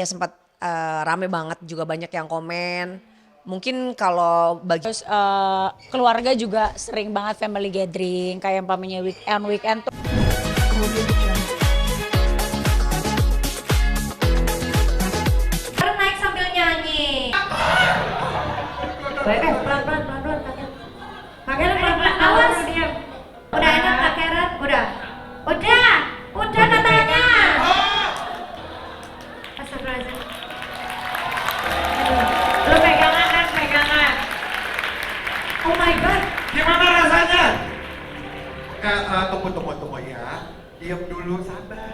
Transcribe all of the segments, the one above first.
ya sempat rame banget juga banyak yang komen. Mungkin kalau bagi Terus keluarga juga sering banget family gathering kayak umpamanya weekend tuh. Naik sambil nyanyi. Pelan-pelan Kak Karen pelan-pelan, awas. Udah enak Kak Karen, udah katanya. Astagfirullahaladzim. Lu pegangan kan, pegangan. Oh my god. Gimana rasanya? Tunggu ya. Diam dulu, sabar.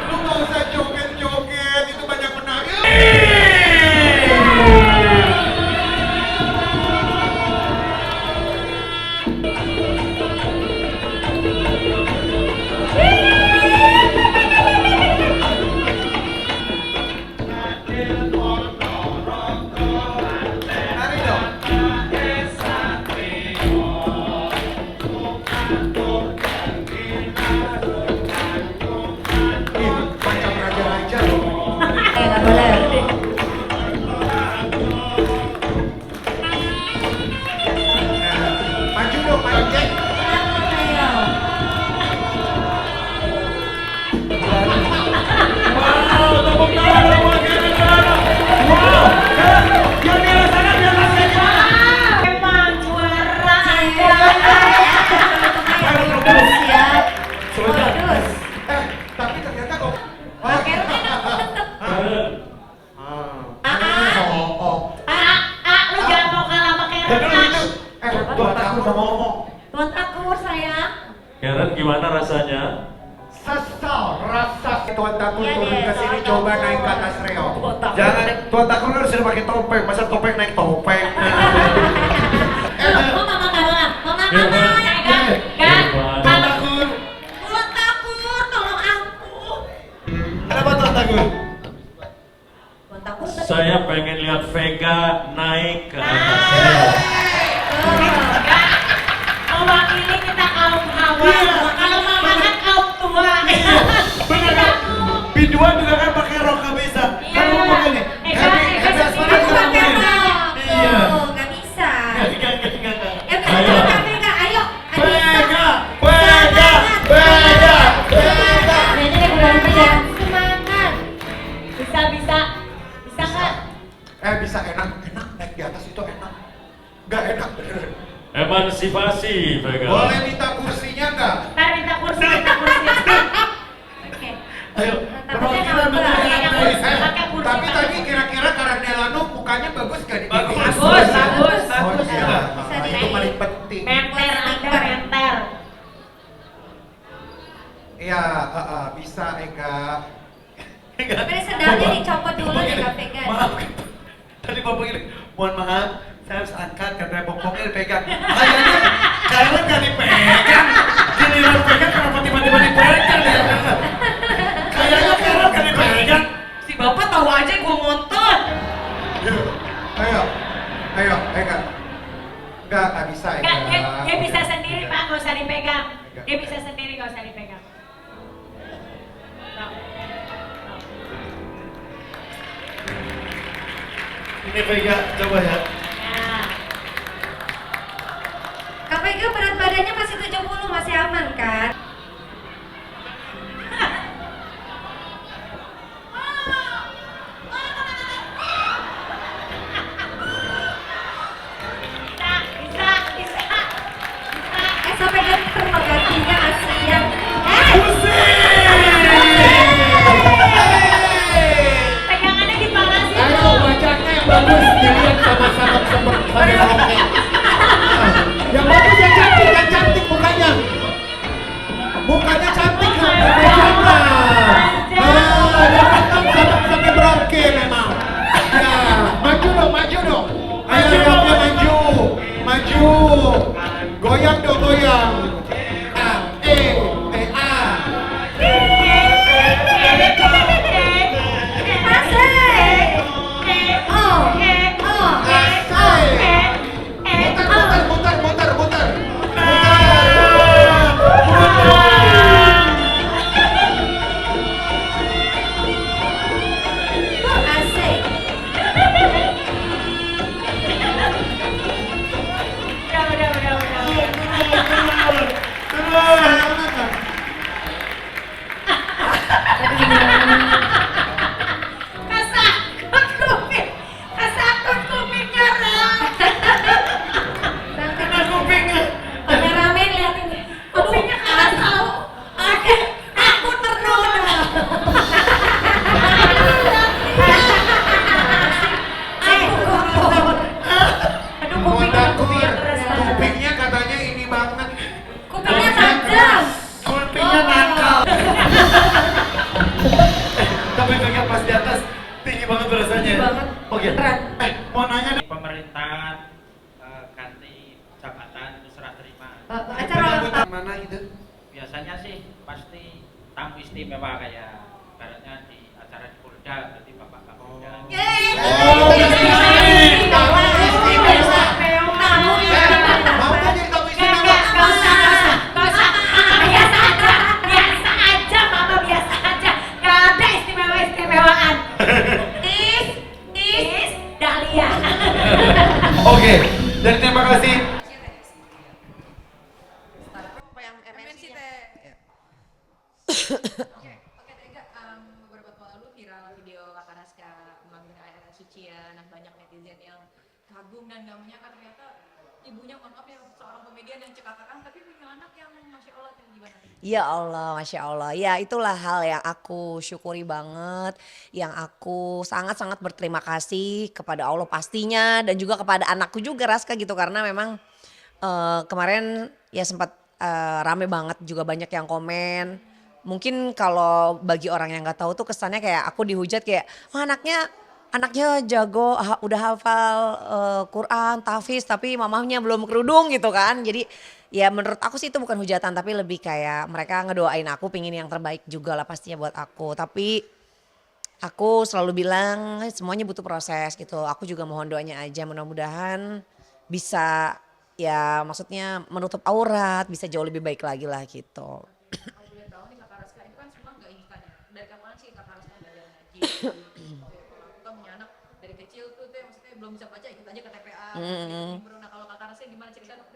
Lu nggak usah joget-joget, itu banyak menangis. Macam raja-raja loh. Nggak boleh. Maju dong, maju. Wow, tepuk tangan buat Karen. Wow, yang dirasakan di atasnya gimana? Emang juara. Siap. Sebentar. Terus. Tapi ternyata kok. Kak Karen Lu jangan mau kalah sama Karen. Tuan aku udah ngomong. Tuan Takur sayang. Karen gimana rasanya? Sesal rasa Tuan Takur Iya, turun deh, ke sini soalnya coba aku. naik ke atas reo. Jangan, Tuan Takur lu harus pakai topeng, masa topeng naik topeng? Mama. Tuan Takur, Tuan Takur, tolong aku. kenapa Tuan Takur? Tuan Takur. Saya pengen lihat Vega naik ke atas. Mewakili kita kaum hawa. Kalau mama kan kaum tua. Beneran, biduan juga kan pakai rok nggak bisa. Kan Iya. ngomong ini, happy asmara Aku juga pakai ngomongin. rok. Iya. Tuh, nggak bisa. Enggak. Ya bisa Ayo. coba Vega, ayo. Vega, Vega. Semangat. Bisa kan? Bisa enak naik di atas itu enak. Nggak enak bener. Emansipasi Vega. Boleh minta kursinya nggak? Ntar minta kursi. Oke. Ayo, Takutnya perwakilan nambah. menteri Pakai apa? kursi. Pakai kursi. Tapi tadi kira-kira Karen Delano mukanya bagus nggak di TV? Bagus. Oh Bisa iya, di- itu paling penting. Menter, Anda menter. Iya, bisa Ega. Tapi sedangnya dicopot dulu deh Kak Vega. Maaf, tadi bapak ini, mohon maaf, saya harus angkat karena pokoknya dipegang. Kayaknya Karen nggak dipegang. Giliran pegang kenapa tiba-tiba dipegang ya? Kayaknya Karen nggak dipegang. Si bapak tahu aja gue motor. Ayo, Ega. Nggak bisa Ega. Enggak, dia bisa sendiri Pak, nggak usah dipegang. Dia bisa sendiri, nggak usah dipegang. Ini Vega, coba ya. Nah, Kak Vega berat badannya masih 70, masih aman kan? bisa. Sampai ganti penggantinya kasihan. Pegangannya dipanasin. Ayo bacanya yang bagus, dilihat sama-sama seperti yang bagus yang cantik mukanya. rasanya. banget. Oke. Beneran. Mau nanya nih. Pemerintahan ganti jabatan itu serah terima. Acara Penyambutan mana gitu? Biasanya sih pasti tamu istimewa kayak ibaratnya di acara di Polda, berarti Bapak Kapolda. Oh, istimewa. Tamu Mau kan jadi tamu istimewa? Gak usah. Biasa aja, Mama biasa aja. Gak ada istimewa-istimewaan. Dahlia. Oke. Dan terima kasih. Apa yang MNC teh? Oke, Tega, beberapa waktu lalu viral video Kakak Raska mengambil air suci ya. Nah, banyak netizen yang kagum dan gak menyangka ternyata ibunya, maaf ya, seorang komedian yang cekakakan tapi punya anak yang Masya Allah, yang gimana nih? Ya Allah, Masya Allah. Ya itulah hal yang aku syukuri banget. Yang aku sangat-sangat berterima kasih kepada Allah pastinya. Dan juga kepada anakku juga Raska gitu. Karena memang kemarin ya sempat rame banget juga banyak yang komen. Mungkin kalau bagi orang yang gak tahu tuh kesannya kayak aku dihujat kayak, wah anaknya jago, udah hafal Quran, tahfiz, tapi mamahnya belum kerudung gitu kan. Jadi ya menurut aku sih itu bukan hujatan, tapi lebih kayak mereka ngedoain aku pingin yang terbaik juga lah pastinya buat aku. Tapi aku selalu bilang semuanya butuh proses gitu. Aku juga mohon doanya aja, mudah-mudahan bisa ya maksudnya menutup aurat, bisa jauh lebih baik lagi lah gitu. Kalau boleh tahu nih Kakak Raska itu kan semua gak instan ya. Dari kapan sih Kakak Raska belajar ngaji? Kita punya anak dari kecil tuh maksudnya belum bisa baca, ikut aja ke TPA. Nah, kalau Kakak Raska gimana cerita dong?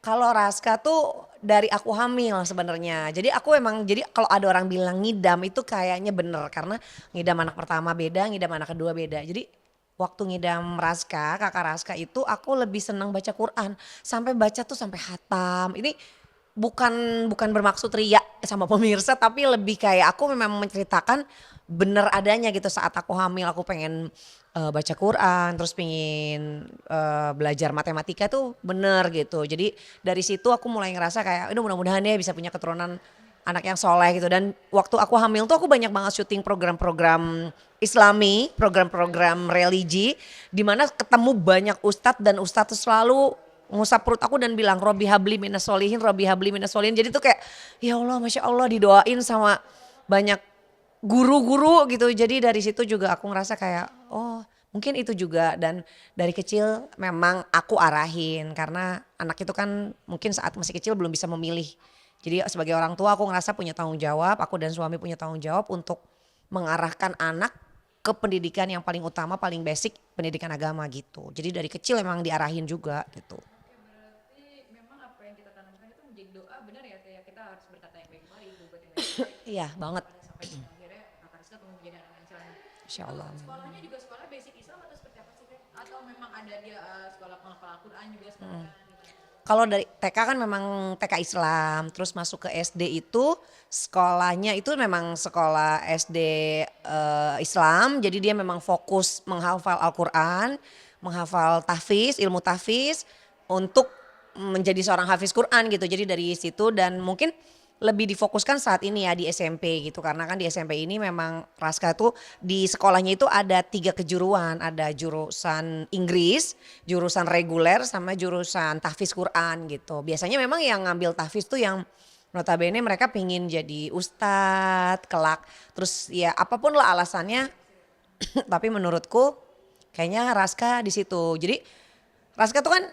Kalau Raska tuh dari aku hamil sebenarnya. Jadi aku emang, jadi kalau ada orang bilang ngidam itu kayaknya bener. Karena ngidam anak pertama beda, ngidam anak kedua beda. Jadi waktu ngidam Raska, kakak Raska itu aku lebih senang baca Quran. Sampai baca tuh sampai hatam. Ini bukan bermaksud riak sama pemirsa, tapi lebih kayak aku memang menceritakan bener adanya gitu. Saat aku hamil aku pengen baca Quran, terus pengen belajar matematika tuh bener gitu. Jadi dari situ aku mulai ngerasa kayak, aduh mudah-mudahan ya bisa punya keturunan anak yang soleh gitu. Dan waktu aku hamil tuh aku banyak banget syuting program-program Islami, program-program religi, dimana ketemu banyak ustadz dan ustadz tuh selalu ngusap perut aku dan bilang Robi habli minas solihin, Robi habli minas solihin. Jadi tuh kayak ya Allah, Masya Allah, didoain sama banyak guru-guru gitu. Jadi dari situ juga aku ngerasa kayak oh mungkin itu juga. Dan dari kecil memang aku arahin karena anak itu kan mungkin saat masih kecil belum bisa memilih. Jadi sebagai orang tua aku ngerasa punya tanggung jawab, aku dan suami punya tanggung jawab untuk mengarahkan anak ke pendidikan yang paling utama, paling basic, pendidikan agama gitu. Jadi dari kecil emang diarahin juga gitu. Berarti memang apa yang kita tanamkan itu menjadi doa, benar ya Teh? Kita harus berkata yang baik-baik, berbuat yang baik-baik. Iya banget. Sampai akhirnya Kakak Rizka tumbuh menjadi anak yang soleh. Insya Allah. Sekolahnya juga sekolah basic Islam atau seperti apa sih Teh? Atau memang ada dia sekolah penghafal Al-Quran juga sekolah? Kalau dari TK kan memang TK Islam, terus masuk ke SD itu sekolahnya itu memang sekolah SD Islam, jadi dia memang fokus menghafal Al-Quran, menghafal tahfiz, ilmu tahfiz untuk menjadi seorang hafiz Quran gitu. Jadi dari situ dan mungkin lebih difokuskan saat ini ya di SMP gitu, karena kan di SMP ini memang Raska tuh di sekolahnya itu ada 3 kejuruan, ada jurusan Inggris, jurusan reguler sama jurusan tahfiz Quran gitu. Biasanya memang yang ngambil tahfiz tuh yang notabene mereka pingin jadi ustadz kelak, terus ya apapun lah alasannya. Tapi menurutku kayaknya Raska di situ. Jadi Raska tuh kan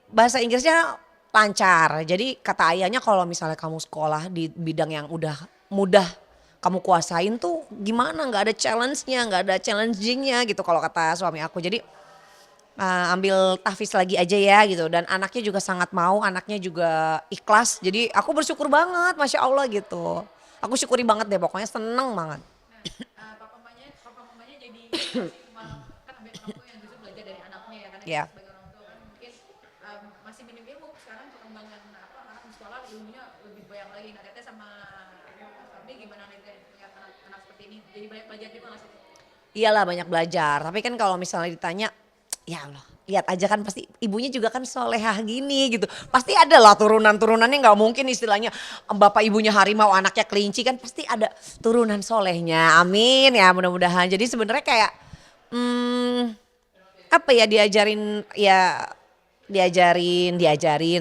bahasa Inggrisnya lancar. Jadi kata ayahnya kalau misalnya kamu sekolah di bidang yang udah mudah kamu kuasain tuh gimana, nggak ada challenge-nya, nggak ada challenging-nya gitu kalau kata suami aku. Jadi ambil tahfiz lagi aja ya gitu. Dan anaknya juga sangat mau, anaknya juga ikhlas. Jadi aku bersyukur banget, Masya Allah gitu. Aku syukuri banget deh, pokoknya seneng banget. Nah, papa mamanya jadi malah kan ambil orang tua yang justru belajar dari anaknya ya, karena Iya. kita sebagai orang tua kan mungkin masih minim ilmu. Sekarang perkembangan anak di sekolah ilmunya lebih banyak lagi. Nah Teteh sama Fabri gimana nih Teh lihat anak seperti ini, jadi banyak belajar juga nggak sih? Iyalah banyak belajar, tapi kan kalau misalnya ditanya, ya Allah lihat aja kan pasti ibunya juga kan solehah gini gitu. Pasti ada lah turunan-turunannya, nggak mungkin istilahnya bapak ibunya harimau anaknya kelinci, kan pasti ada turunan solehnya, amin ya mudah-mudahan. Jadi sebenarnya kayak Apa ya, diajarin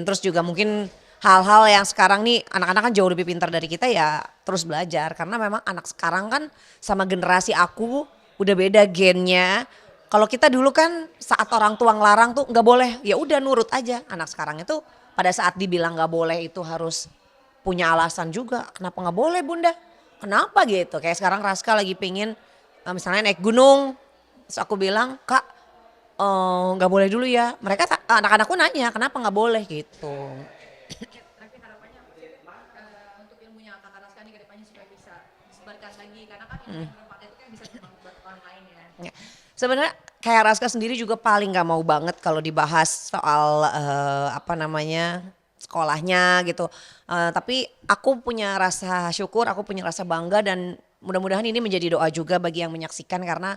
terus juga mungkin hal-hal yang sekarang nih anak-anak kan jauh lebih pintar dari kita ya, terus belajar karena memang anak sekarang kan sama generasi aku udah beda gennya. Kalau kita dulu kan saat orang tua ngelarang tuh nggak boleh, ya udah nurut aja. Anak sekarang itu pada saat dibilang nggak boleh itu harus punya alasan juga. Kenapa nggak boleh bunda? Kenapa gitu? Kayak sekarang Raska lagi pingin misalnya naik gunung, terus aku bilang kak nggak boleh dulu ya. Mereka anak-anakku nanya kenapa nggak boleh gitu. Tapi harapannya untuk ilmunya Kakak Raska nih ke depannya supaya bisa disebarkan lagi karena kan ilmu yang bermanfaat itu kan bisa buat orang lain ya. Ya. Sebenarnya kayak Raska sendiri juga paling nggak mau banget kalau dibahas soal sekolahnya gitu. Tapi aku punya rasa syukur, aku punya rasa bangga dan mudah-mudahan ini menjadi doa juga bagi yang menyaksikan karena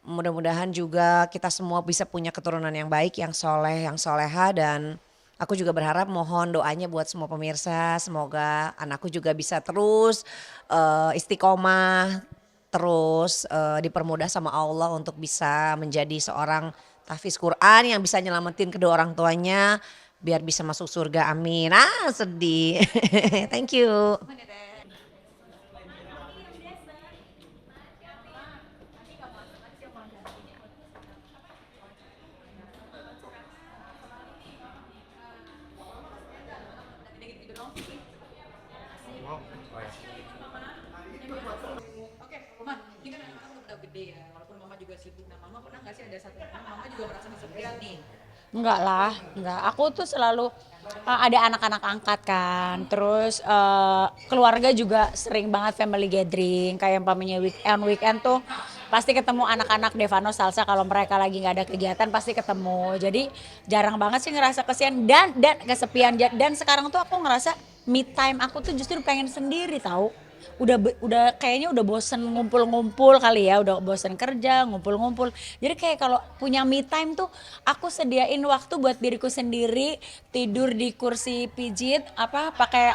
mudah-mudahan juga kita semua bisa punya keturunan yang baik, yang soleh, yang soleha dan aku juga berharap mohon doanya buat semua pemirsa. Semoga anakku juga bisa terus istiqomah, terus dipermudah sama Allah untuk bisa menjadi seorang tahfiz Quran yang bisa nyelamatin kedua orang tuanya biar bisa masuk surga. Amin. Sedih. Thank you. Oke, Mama, ini kan anak-anak udah gede ya, walaupun Mama juga sibuk. Nah, Mama pernah nggak sih ada satu momen Mama juga merasa kesepian nih? Enggak lah, enggak. Aku tuh selalu ada anak-anak angkat kan. Terus keluarga juga sering banget family gathering. Kayak umpamanya weekend tuh pasti ketemu anak-anak Devano Salsa kalau mereka lagi nggak ada kegiatan pasti ketemu. Jadi jarang banget sih ngerasa kesian dan kesepian. Dan sekarang tuh aku ngerasa me time aku tuh justru pengen sendiri tahu. Udah kayaknya udah bosen ngumpul-ngumpul kali ya, udah bosen kerja ngumpul-ngumpul. Jadi kayak kalau punya me time tuh aku sediain waktu buat diriku sendiri, tidur di kursi pijit pakai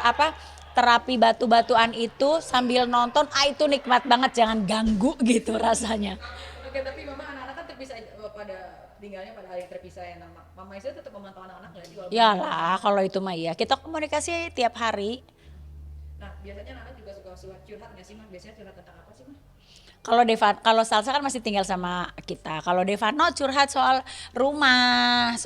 terapi batu-batuan itu sambil nonton, itu nikmat banget, jangan ganggu gitu rasanya. Oke, tapi Mama anak-anak kan terpisah pada tinggalnya pada hari terpisah ya. Nah, Mama Isa tetap memantau anak-anak nggak sih? Yalah kalau itu mah iya, kita komunikasi tiap hari. Nah, biasanya anak-anak juga suka curhat nggak sih, Mah? Biasanya curhat tentang apa sih, Mah? Kalau Salsa kan masih tinggal sama kita. Kalau Devano curhat soal rumah,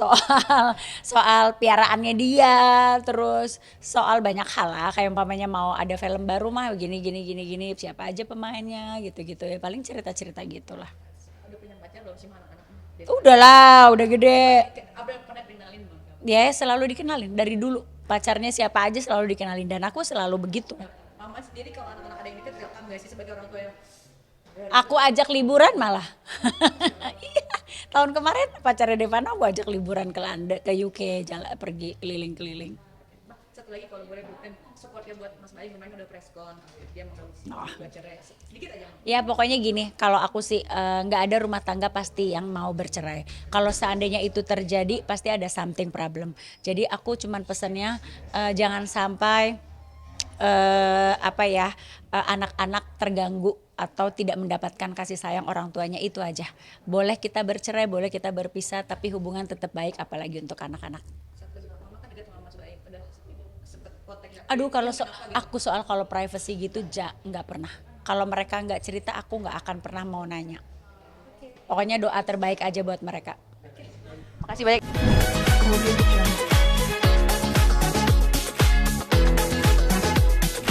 soal piaraannya dia, terus soal banyak hal lah. Kayak umpamanya mau ada film baru mah gini, siapa aja pemainnya gitu-gitu ya. Paling cerita-cerita gitulah. Udah punya pacar belum sih, Mah, anak-anak? Udahlah, udah gede. Abel pernah kenalin, Mah? Ya selalu dikenalin dari dulu. Pacarnya siapa aja selalu dikenalin dan aku selalu begitu. Mama sendiri kalau anak-anak ada yang deket welcome nggak sih sebagai orang tua yang Aku ajak liburan malah. Iya, tahun kemarin pacarnya Devano aku ajak liburan ke London, ke UK, pergi keliling-keliling. satu lagi kalau boleh bukan supportnya buat Mas Bayu kemarin udah press con dia mau bercerai sedikit aja. Ya pokoknya gini, kalau aku sih nggak ada rumah tangga pasti yang mau bercerai. Kalau seandainya itu terjadi pasti ada something problem. Jadi aku cuman pesannya jangan sampai anak-anak terganggu atau tidak mendapatkan kasih sayang orang tuanya, itu aja. Boleh kita bercerai, boleh kita berpisah, tapi hubungan tetap baik apalagi untuk anak-anak. Mama kan dekat sama Mas Bayu udah sempet kontak. Aduh aku soal kalau privacy gitu nggak pernah. Kalau mereka nggak cerita aku nggak akan pernah mau nanya. Pokoknya doa terbaik aja buat mereka. Makasih banyak.